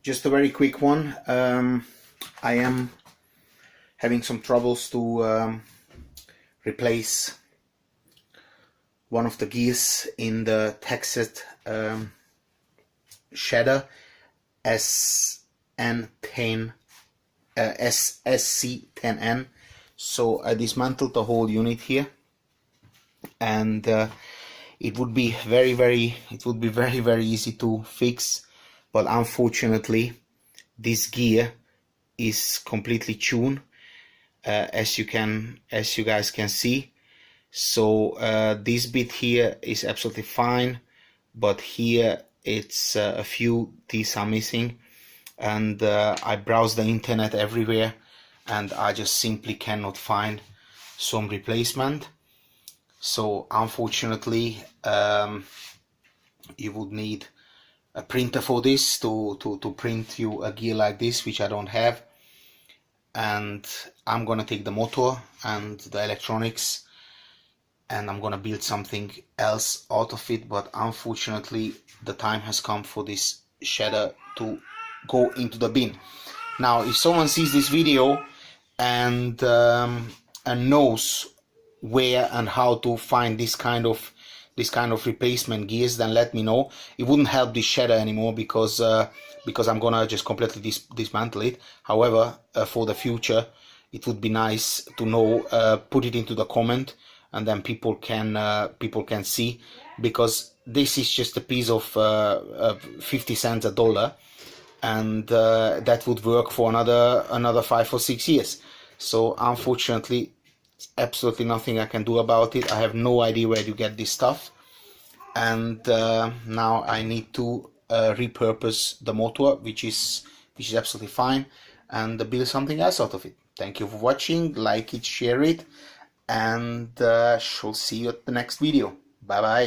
Just a very quick one. I am having some troubles to replace one of the gears in the TEXET shader SC10N. So I dismantled the whole unit here, and it would be very easy to fix, but unfortunately this gear is completely tuned, as you guys can see. So this bit here is absolutely fine, but here it's a few teeth are missing, and I browsed the internet everywhere and I just simply cannot find some replacement. So unfortunately you would need a printer for this to print you a gear like this, which I don't have. And I'm gonna take the motor and the electronics and I'm gonna build something else out of it, but unfortunately the time has come for this shader to go into the bin. Now if someone sees this video and knows where and how to find this kind of replacement gears, then let me know. It wouldn't help this shader anymore because I'm gonna just completely dismantle it. However, for the future it would be nice to know. Put it into the comment and then people can see, because this is just a piece of 50 cents a dollar, and that would work for another 5 or 6 years. So unfortunately absolutely nothing I can do about it. I have no idea where to get this stuff, and now I need to repurpose the motor, which is absolutely fine, and build something else out of it. Thank you for watching. Like it, share it, and shall see you at the next video. Bye bye.